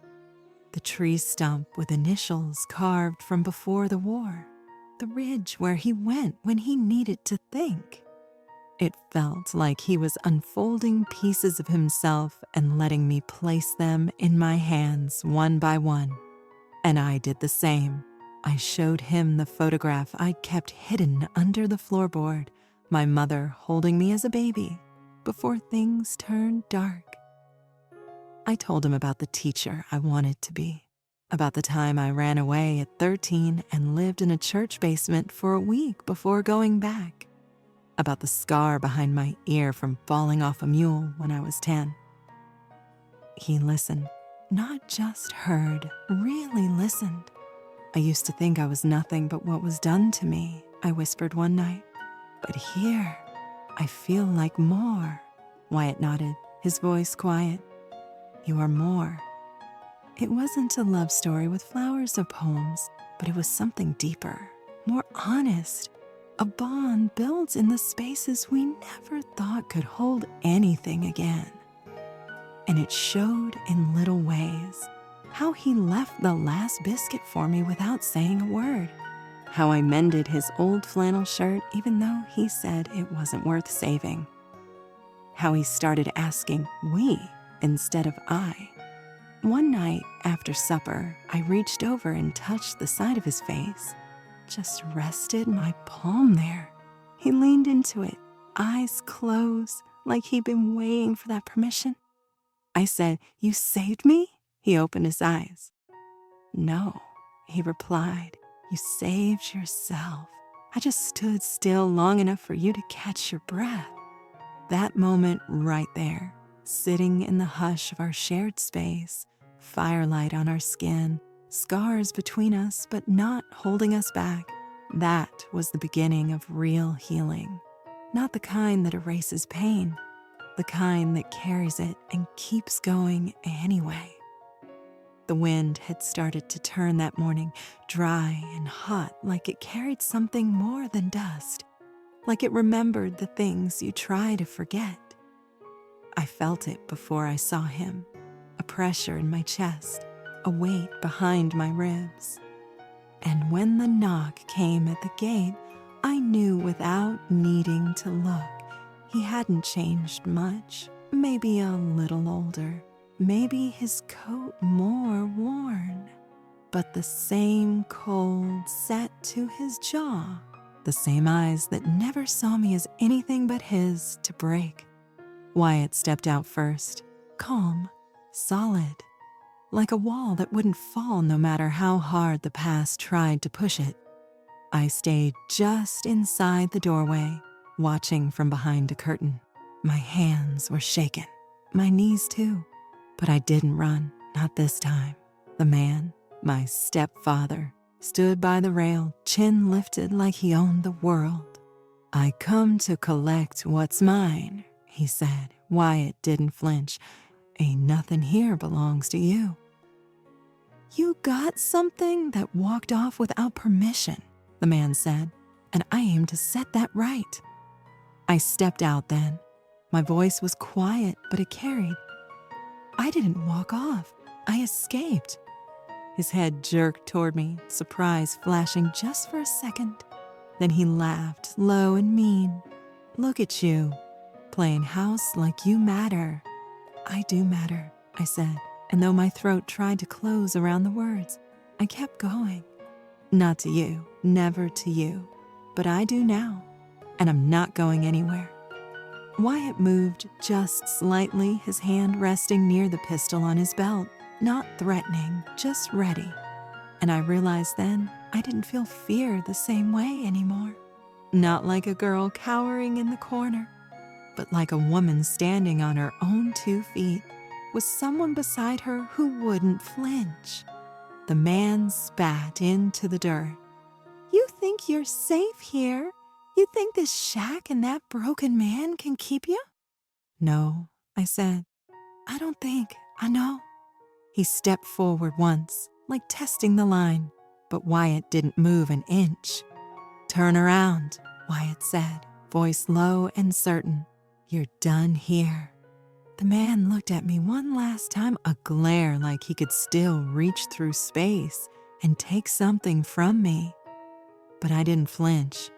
A: the tree stump with initials carved from before the war, the ridge where he went when he needed to think. It felt like he was unfolding pieces of himself and letting me place them in my hands one by one. And I did the same. I showed him the photograph I'd kept hidden under the floorboard, my mother holding me as a baby, before things turned dark. I told him about the teacher I wanted to be, about the time I ran away at 13 and lived in a church basement for a week before going back, about the scar behind my ear from falling off a mule when I was 10. He listened, not just heard, really listened. "I used to think I was nothing but what was done to me," I whispered one night. "But here, I feel like more." Wyatt nodded, his voice quiet. "You are more." It wasn't a love story with flowers or poems, but it was something deeper, more honest. A bond built in the spaces we never thought could hold anything again. And it showed in little ways. How he left the last biscuit for me without saying a word. How I mended his old flannel shirt even though he said it wasn't worth saving. How he started asking "we" instead of "I." One night after supper, I reached over and touched the side of his face. Just rested my palm there. He leaned into it, eyes closed, like he'd been waiting for that permission. I said, "You saved me?" He opened his eyes. "No," he replied, "you saved yourself. I just stood still long enough for you to catch your breath." That moment right there, sitting in the hush of our shared space, firelight on our skin, scars between us but not holding us back, that was the beginning of real healing. Not the kind that erases pain, the kind that carries it and keeps going anyway. The wind had started to turn that morning, dry and hot, like it carried something more than dust, like it remembered the things you try to forget. I felt it before I saw him, a pressure in my chest, a weight behind my ribs. And when the knock came at the gate, I knew without needing to look, he hadn't changed much, maybe a little older. Maybe his coat more worn, but the same cold set to his jaw, the same eyes that never saw me as anything but his to break. Wyatt stepped out first, calm, solid, like a wall that wouldn't fall no matter how hard the past tried to push it. I stayed just inside the doorway, watching from behind a curtain. My hands were shaking, my knees too. But I didn't run, not this time. The man, my stepfather, stood by the rail, chin lifted like he owned the world. "I come to collect what's mine," he said. Wyatt didn't flinch. "Ain't nothing here belongs to you." "You got something that walked off without permission," the man said, "and I aim to set that right." I stepped out then. My voice was quiet, but it carried. "I didn't walk off. I escaped." His head jerked toward me, surprise flashing just for a second. Then he laughed, low and mean. "Look at you, playing house like you matter." "I do matter," I said, and though my throat tried to close around the words, I kept going. "Not to you, never to you, but I do now, and I'm not going anywhere." Wyatt moved just slightly, his hand resting near the pistol on his belt, not threatening, just ready. And I realized then I didn't feel fear the same way anymore. Not like a girl cowering in the corner, but like a woman standing on her own 2 feet, with someone beside her who wouldn't flinch. The man spat into the dirt. "You think you're safe here? You think this shack and that broken man can keep you?" "No," I said. "I don't think. I know." He stepped forward once, like testing the line, but Wyatt didn't move an inch. "Turn around," Wyatt said, voice low and certain. "You're done here." The man looked at me one last time, a glare like he could still reach through space and take something from me. But I didn't flinch.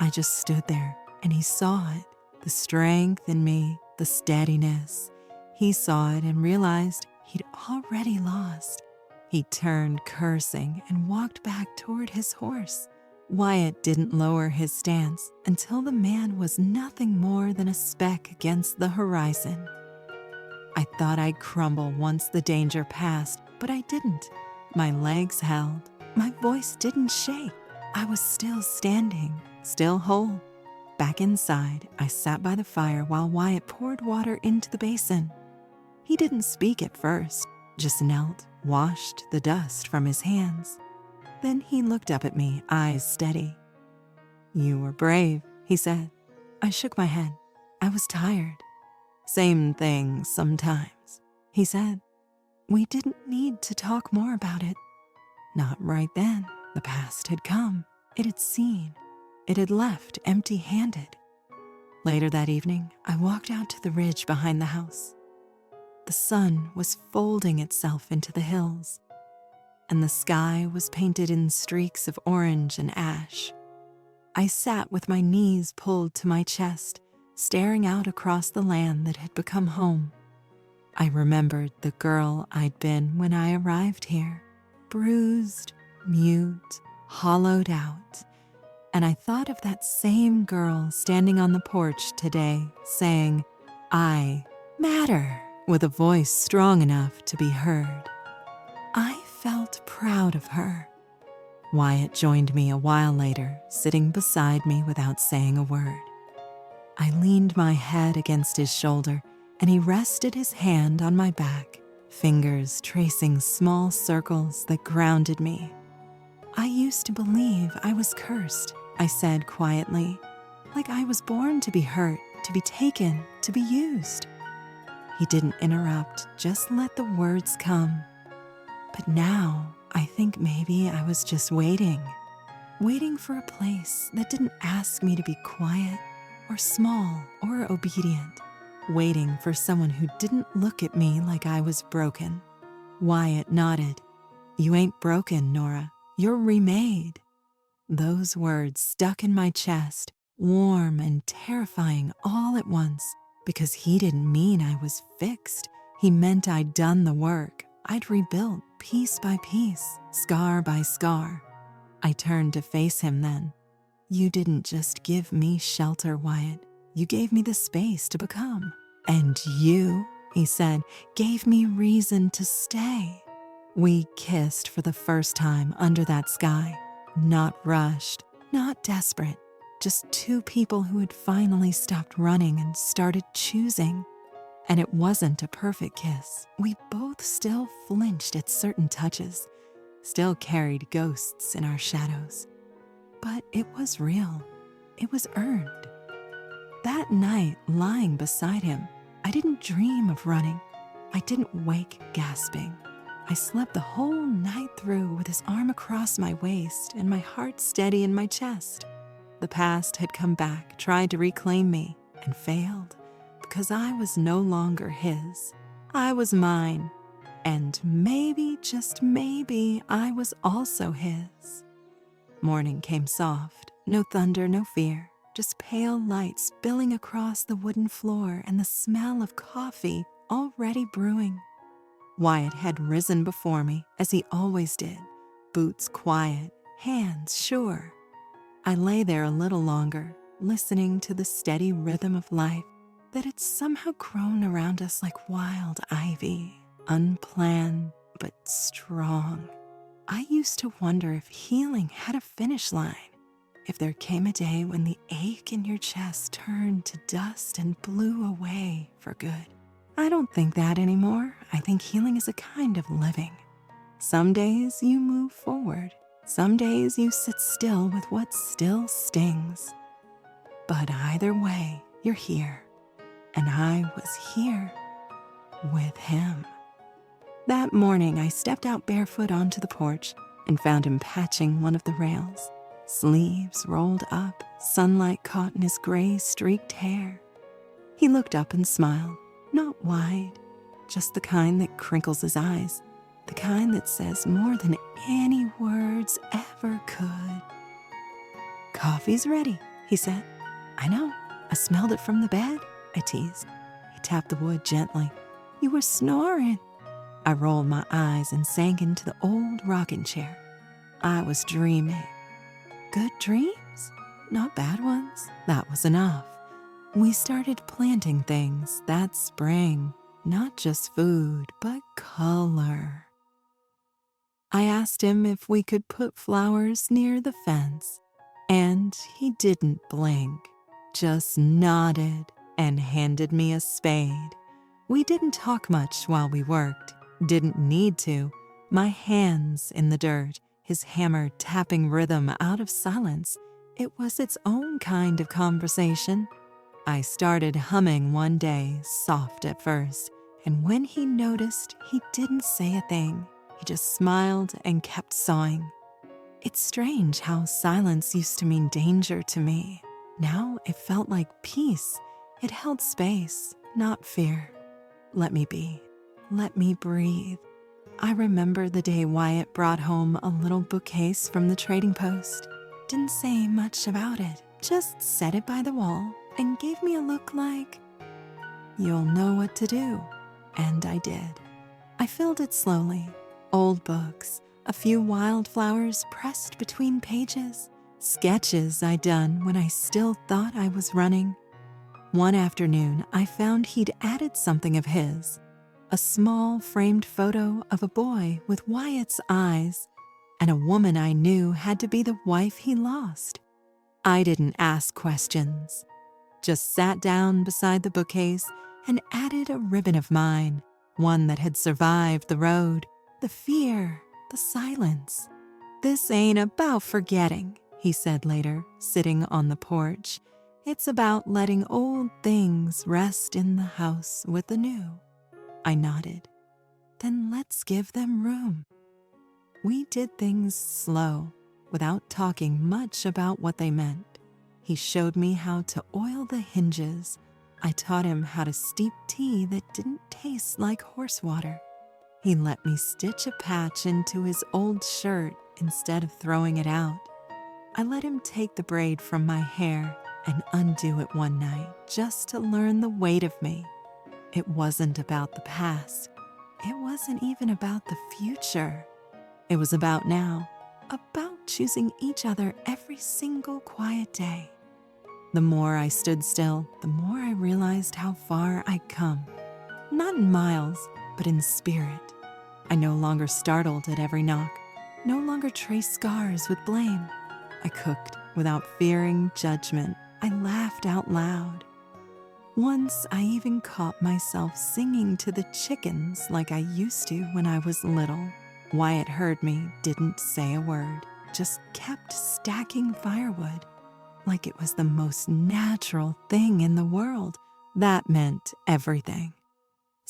A: I just stood there, and he saw it, the strength in me, the steadiness. He saw it and realized he'd already lost. He turned, cursing, and walked back toward his horse. Wyatt didn't lower his stance until the man was nothing more than a speck against the horizon. I thought I'd crumble once the danger passed, but I didn't. My legs held. My voice didn't shake. I was still standing, still whole. Back inside, I sat by the fire while Wyatt poured water into the basin. He didn't speak at first, just knelt, washed the dust from his hands. Then he looked up at me, eyes steady. "You were brave," he said. I shook my head. I was tired. "Same thing sometimes," he said. We didn't need to talk more about it. Not right then. The past had come. It had seen. It had left empty-handed. Later that evening, I walked out to the ridge behind the house. The sun was folding itself into the hills, and the sky was painted in streaks of orange and ash. I sat with my knees pulled to my chest, staring out across the land that had become home. I remembered the girl I'd been when I arrived here, bruised, mute, hollowed out. And I thought of that same girl standing on the porch today, saying, "I matter," with a voice strong enough to be heard. I felt proud of her. Wyatt joined me a while later, sitting beside me without saying a word. I leaned my head against his shoulder, and he rested his hand on my back, fingers tracing small circles that grounded me. "I used to believe I was cursed," I said quietly, "like I was born to be hurt, to be taken, to be used." He didn't interrupt, just let the words come. But now, I think maybe I was just waiting for a place that didn't ask me to be quiet or small or obedient, waiting for someone who didn't look at me like I was broken. Wyatt nodded. "You ain't broken, Nora. You're remade." Those words stuck in my chest, warm and terrifying all at once, because he didn't mean I was fixed. He meant I'd done the work. I'd rebuilt piece by piece, scar by scar. I turned to face him then. "You didn't just give me shelter, Wyatt. You gave me the space to become. And you," he said, "gave me reason to stay." We kissed for the first time under that sky. Not rushed, not desperate, just two people who had finally stopped running and started choosing. And it wasn't a perfect kiss. We both still flinched at certain touches, still carried ghosts in our shadows. But it was real. It was earned. That night, lying beside him, I didn't dream of running. I didn't wake gasping. I slept the whole night through with his arm across my waist and my heart steady in my chest. The past had come back, tried to reclaim me, and failed because I was no longer his. I was mine, and maybe, just maybe, I was also his. Morning came soft, no thunder, no fear, just pale light spilling across the wooden floor and the smell of coffee already brewing. Wyatt had risen before me, as he always did, boots quiet, hands sure. I lay there a little longer, listening to the steady rhythm of life that had somehow grown around us like wild ivy, unplanned but strong. I used to wonder if healing had a finish line, if there came a day when the ache in your chest turned to dust and blew away for good. I don't think that anymore. I think healing is a kind of living. Some days you move forward. Some days you sit still with what still stings. But either way, you're here. And I was here with him. That morning, I stepped out barefoot onto the porch and found him patching one of the rails. Sleeves rolled up, sunlight caught in his gray streaked hair. He looked up and smiled. Not wide, just the kind that crinkles his eyes, the kind that says more than any words ever could. "Coffee's ready," he said. "I know, I smelled it from the bed," I teased. He tapped the wood gently. "You were snoring." I rolled my eyes and sank into the old rocking chair. I was dreaming. Good dreams? Not bad ones. That was enough. We started planting things that spring, not just food, but color. I asked him if we could put flowers near the fence, and he didn't blink, just nodded and handed me a spade. We didn't talk much while we worked, didn't need to. My hands in the dirt, his hammer tapping rhythm out of silence. It was its own kind of conversation. I started humming one day, soft at first, and when he noticed, he didn't say a thing. He just smiled and kept sawing. It's strange how silence used to mean danger to me. Now it felt like peace. It held space, not fear. Let me be. Let me breathe. I remember the day Wyatt brought home a little bookcase from the trading post. Didn't say much about it, just set it by the wall and gave me a look like, "You'll know what to do." And I did. I filled it slowly. Old books, a few wildflowers pressed between pages, sketches I'd done when I still thought I was running. One afternoon, I found he'd added something of his, a small framed photo of a boy with Wyatt's eyes, and a woman I knew had to be the wife he lost. I didn't ask questions, just sat down beside the bookcase and added a ribbon of mine, one that had survived the road, the fear, the silence. "This ain't about forgetting," he said later, sitting on the porch. "It's about letting old things rest in the house with the new." I nodded. "Then let's give them room." We did things slow, without talking much about what they meant. He showed me how to oil the hinges. I taught him how to steep tea that didn't taste like horse water. He let me stitch a patch into his old shirt instead of throwing it out. I let him take the braid from my hair and undo it one night just to learn the weight of me. It wasn't about the past. It wasn't even about the future. It was about now, about choosing each other every single quiet day. The more I stood still, the more I realized how far I'd come. Not in miles, but in spirit. I no longer startled at every knock, no longer traced scars with blame. I cooked without fearing judgment. I laughed out loud. Once I even caught myself singing to the chickens like I used to when I was little. Wyatt heard me, didn't say a word, just kept stacking firewood like it was the most natural thing in the world. That meant everything.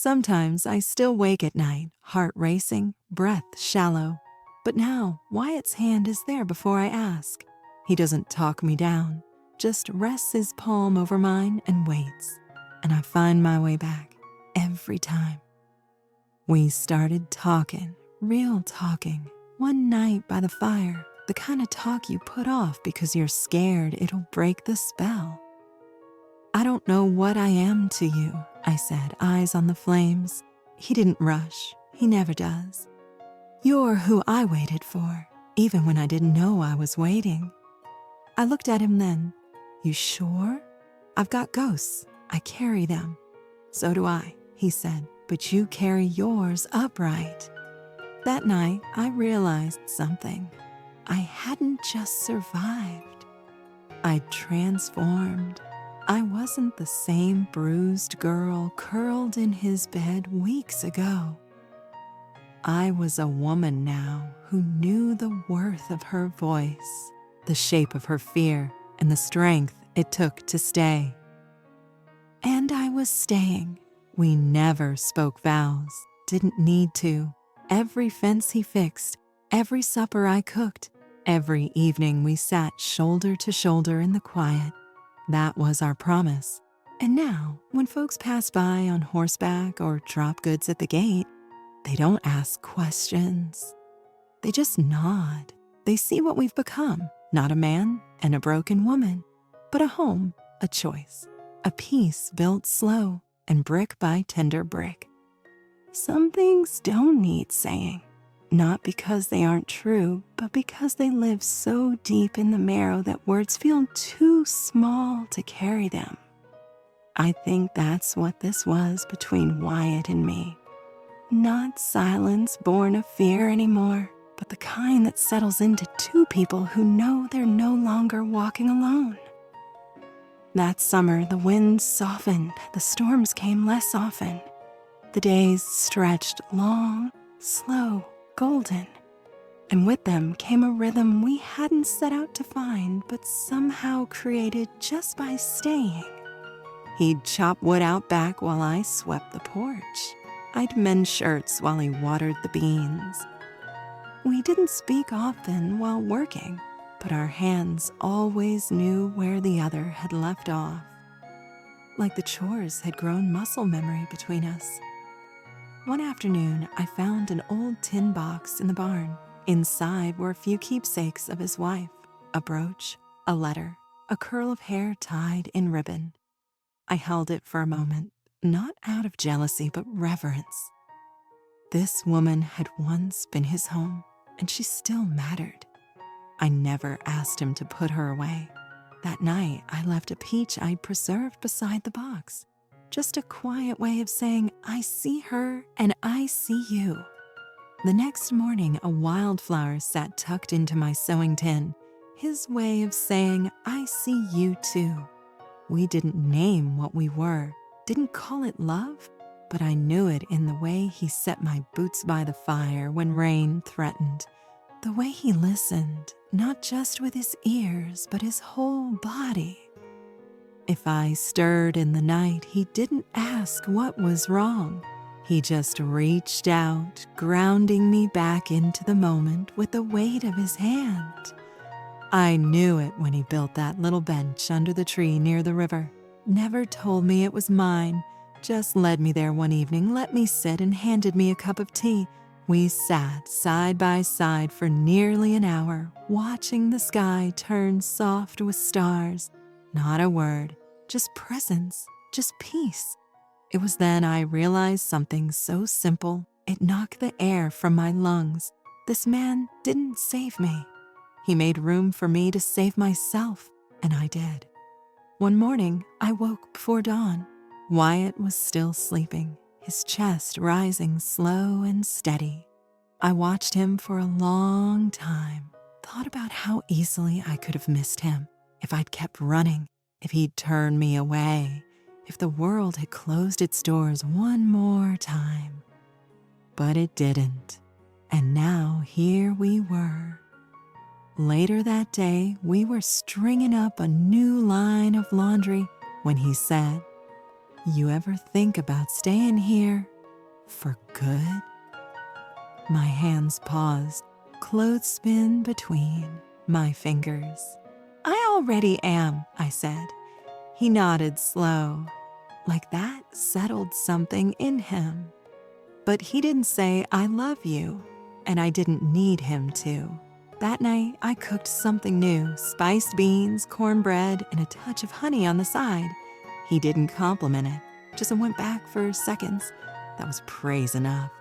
A: Sometimes I still wake at night, heart racing, breath shallow. But now Wyatt's hand is there before I ask. He doesn't talk me down, just rests his palm over mine and waits. And I find my way back every time. We started talking, real talking, one night by the fire, the kind of talk you put off because you're scared it'll break the spell. "I don't know what I am to you," I said, eyes on the flames. He didn't rush. He never does. "You're who I waited for, even when I didn't know I was waiting." I looked at him then. "You sure?" "I've got ghosts. I carry them." "So do I," he said, "but you carry yours upright." That night, I realized something. I hadn't just survived. I'd transformed. I wasn't the same bruised girl curled in his bed weeks ago. I was a woman now who knew the worth of her voice, the shape of her fear, and the strength it took to stay. And I was staying. We never spoke vows, didn't need to. Every fence he fixed, every supper I cooked, every evening we sat shoulder to shoulder in the quiet. That was our promise. And now, when folks pass by on horseback or drop goods at the gate, they don't ask questions. They just nod. They see what we've become, not a man and a broken woman, but a home, a choice, a peace built slow and brick by tender brick. Some things don't need saying, not because they aren't true, but because they live so deep in the marrow that words feel too small to carry them. I think that's what this was between Wyatt and me. Not silence born of fear anymore, but the kind that settles into two people who know they're no longer walking alone. That summer, the winds softened, the storms came less often. The days stretched long, slow, golden, and with them came a rhythm we hadn't set out to find, but somehow created just by staying. He'd chop wood out back while I swept the porch. I'd mend shirts while he watered the beans. We didn't speak often while working, but our hands always knew where the other had left off. Like the chores had grown muscle memory between us. One afternoon, I found an old tin box in the barn. Inside were a few keepsakes of his wife, a brooch, a letter, a curl of hair tied in ribbon. I held it for a moment, not out of jealousy, but reverence. This woman had once been his home, and she still mattered. I never asked him to put her away. That night, I left a peach I'd preserved beside the box. Just a quiet way of saying, I see her and I see you. The next morning, a wildflower sat tucked into my sewing tin, his way of saying, I see you too. We didn't name what we were, didn't call it love, but I knew it in the way he set my boots by the fire when rain threatened, the way he listened, not just with his ears, but his whole body. If I stirred in the night, he didn't ask what was wrong. He just reached out, grounding me back into the moment with the weight of his hand. I knew it when he built that little bench under the tree near the river. Never told me it was mine, just led me there one evening, let me sit, and handed me a cup of tea. We sat side by side for nearly an hour, watching the sky turn soft with stars. Not a word, just presence, just peace. It was then I realized something so simple, it knocked the air from my lungs. This man didn't save me. He made room for me to save myself, and I did. One morning, I woke before dawn. Wyatt was still sleeping, his chest rising slow and steady. I watched him for a long time, thought about how easily I could have missed him if I'd kept running, if he'd turned me away, if the world had closed its doors one more time. But it didn't, and now here we were. Later that day, we were stringing up a new line of laundry when he said, You ever think about staying here for good? My hands paused, clothespin between my fingers. I already am, I said. He nodded slow, like that settled something in him. But he didn't say, I love you, and I didn't need him to. That night, I cooked something new, spiced beans, cornbread, and a touch of honey on the side. He didn't compliment it, just went back for seconds. That was praise enough.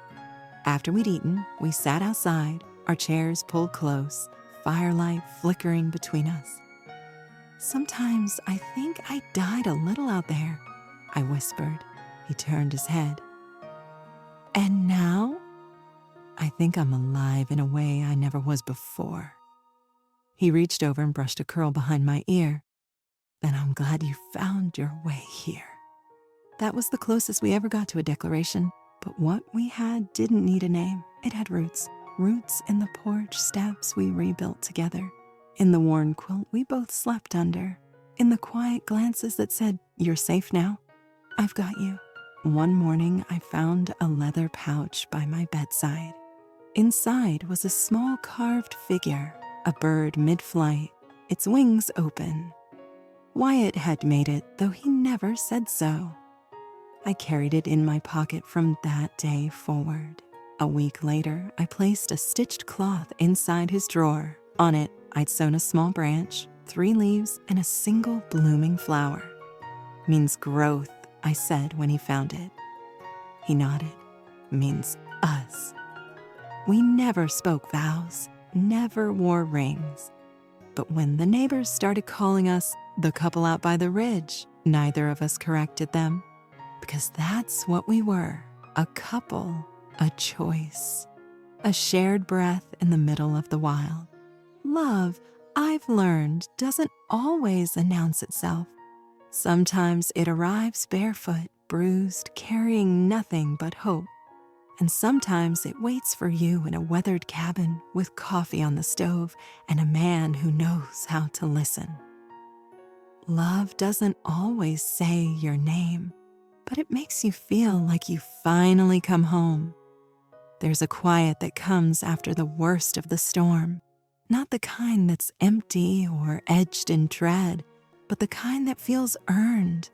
A: After we'd eaten, we sat outside, our chairs pulled close, firelight flickering between us. Sometimes I think I died a little out there, I whispered. He turned his head. And now? I think I'm alive in a way I never was before. He reached over and brushed a curl behind my ear. Then I'm glad you found your way here. That was the closest we ever got to a declaration, but what we had didn't need a name. It had roots in the porch steps we rebuilt together, in the worn quilt we both slept under, in the quiet glances that said, you're safe now, I've got you. One morning I found a leather pouch by my bedside. Inside was a small carved figure, a bird mid-flight, its wings open. Wyatt had made it, though he never said so. I carried it in my pocket from that day forward. A week later, I placed a stitched cloth inside his drawer. On it, I'd sewn a small branch, 3 leaves, and a single blooming flower. Means growth, I said when he found it. He nodded. Means us. We never spoke vows, never wore rings. But when the neighbors started calling us the couple out by the ridge, neither of us corrected them. Because that's what we were, a couple, a choice, a shared breath in the middle of the wild. Love, I've learned, doesn't always announce itself. Sometimes it arrives barefoot, bruised, carrying nothing but hope. And sometimes it waits for you in a weathered cabin with coffee on the stove and a man who knows how to listen. Love doesn't always say your name, but it makes you feel like you finally come home. There's a quiet that comes after the worst of the storm, not the kind that's empty or edged in dread, but the kind that feels earned,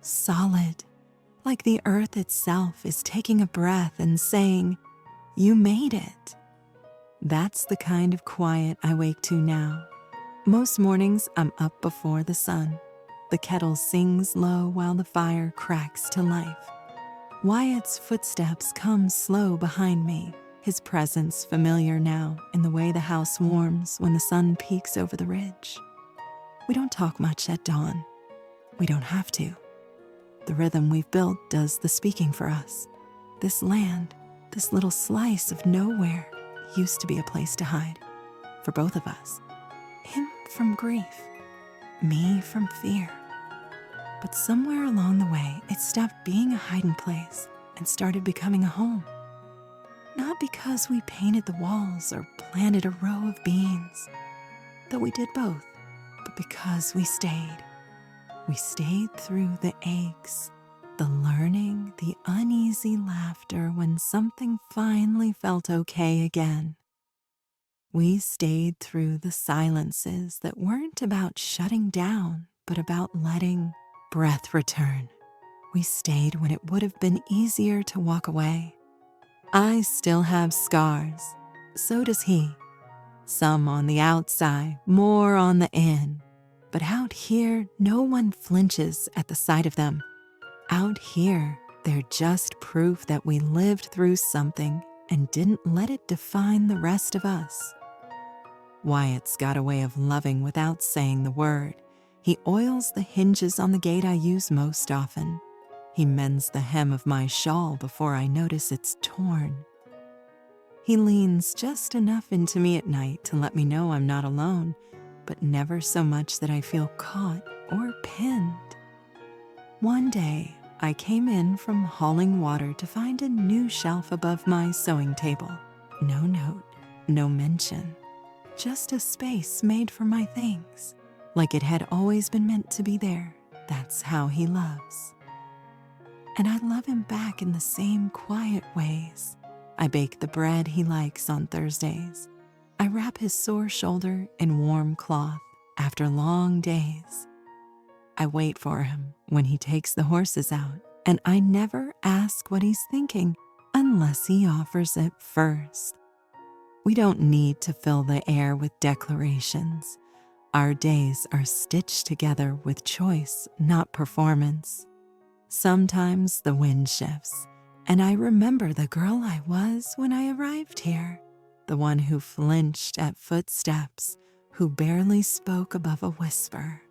A: solid, like the earth itself is taking a breath and saying, you made it. That's the kind of quiet I wake to now. Most mornings I'm up before the sun. The kettle sings low while the fire cracks to life. Wyatt's footsteps come slow behind me, his presence familiar now in the way the house warms when the sun peeks over the ridge. We don't talk much at dawn. We don't have to. The rhythm we've built does the speaking for us. This land, this little slice of nowhere, used to be a place to hide. For both of us. Him from grief, me from fear. But somewhere along the way, it stopped being a hiding place and started becoming a home. Not because we painted the walls or planted a row of beans, though we did both, but because we stayed. We stayed through the aches, the learning, the uneasy laughter when something finally felt okay again. We stayed through the silences that weren't about shutting down, but about letting breath return. We stayed when it would have been easier to walk away. I still have scars. So does he. Some on the outside, more on the in. But out here, no one flinches at the sight of them. Out here, they're just proof that we lived through something and didn't let it define the rest of us. Wyatt's got a way of loving without saying the word. He oils the hinges on the gate I use most often. He mends the hem of my shawl before I notice it's torn. He leans just enough into me at night to let me know I'm not alone, but never so much that I feel caught or pinned. One day, I came in from hauling water to find a new shelf above my sewing table. No note, no mention, just a space made for my things, like it had always been meant to be there. That's how he loves. and I love him back in the same quiet ways. I bake the bread he likes on Thursdays. I wrap his sore shoulder in warm cloth after long days. I wait for him when he takes the horses out, and I never ask what he's thinking unless he offers it first. We don't need to fill the air with declarations. Our days are stitched together with choice, not performance. Sometimes the wind shifts, and I remember the girl I was when I arrived here, the one who flinched at footsteps, who barely spoke above a whisper.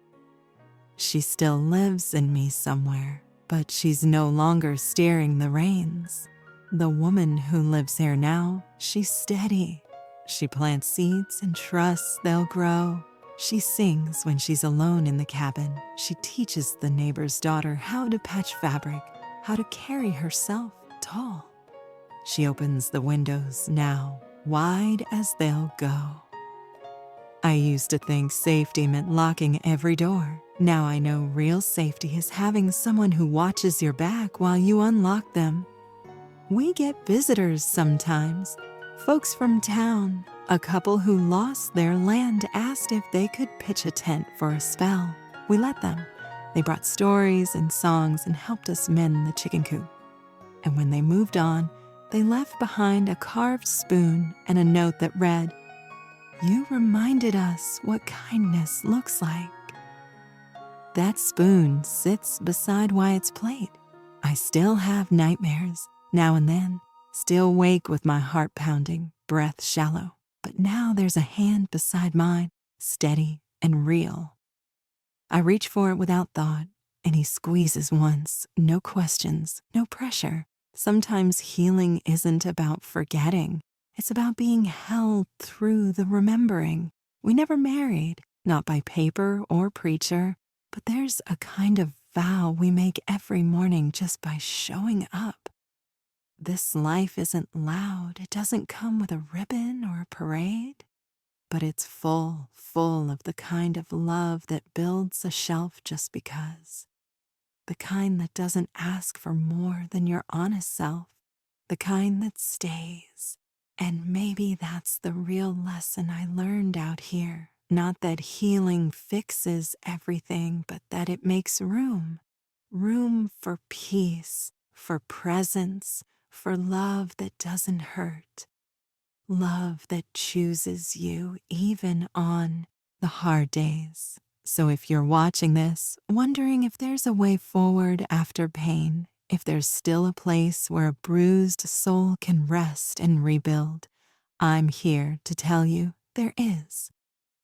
A: She still lives in me somewhere, but she's no longer steering the reins. The woman who lives here now, she's steady. She plants seeds and trusts they'll grow. She sings when she's alone in the cabin. She teaches the neighbor's daughter how to patch fabric, how to carry herself tall. She opens the windows now, wide as they'll go. I used to think safety meant locking every door. Now I know real safety is having someone who watches your back while you unlock them. We get visitors sometimes, folks from town. A couple who lost their land asked if they could pitch a tent for a spell. We let them. They brought stories and songs and helped us mend the chicken coop. And when they moved on, they left behind a carved spoon and a note that read, "You reminded us what kindness looks like." That spoon sits beside Wyatt's plate. I still have nightmares, now and then, still wake with my heart pounding, breath shallow. But now there's a hand beside mine, steady and real. I reach for it without thought, and he squeezes once, no questions, no pressure. Sometimes healing isn't about forgetting. It's about being held through the remembering. We never married, not by paper or preacher, but there's a kind of vow we make every morning just by showing up. This life isn't loud. It doesn't come with a ribbon or a parade, but it's full of the kind of love that builds a shelf just because. The kind that doesn't ask for more than your honest self. The kind that stays. And maybe that's the real lesson I learned out here. Not that healing fixes everything, but that it makes room. Room for peace, for presence, for love that doesn't hurt. Love that chooses you even on the hard days. So if you're watching this, wondering if there's a way forward after pain, if there's still a place where a bruised soul can rest and rebuild, I'm here to tell you there is.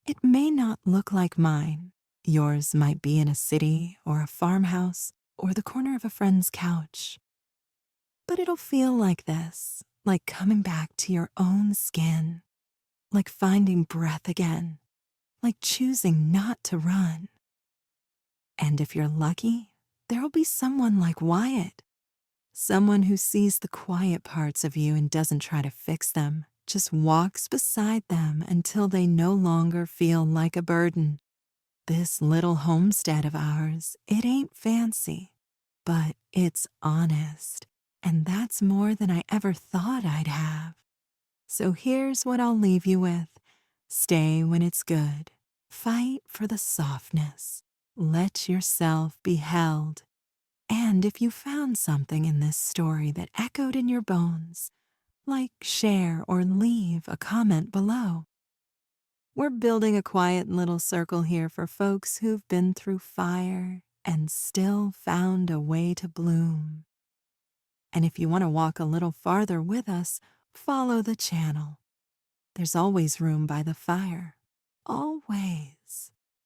A: It may not look like mine. Yours might be in a city or a farmhouse or the corner of a friend's couch. But it'll feel like this, like coming back to your own skin, like finding breath again, like choosing not to run. And if you're lucky, there'll be someone like Wyatt, someone who sees the quiet parts of you and doesn't try to fix them, just walks beside them until they no longer feel like a burden. This little homestead of ours, it ain't fancy, but it's honest. And that's more than I ever thought I'd have. So here's what I'll leave you with. Stay when it's good. Fight for the softness. Let yourself be held. And if you found something in this story that echoed in your bones, like share or leave a comment below. We're building a quiet little circle here for folks who've been through fire and still found a way to bloom. And if you want to walk a little farther with us, follow the channel. There's always room by the fire. Always.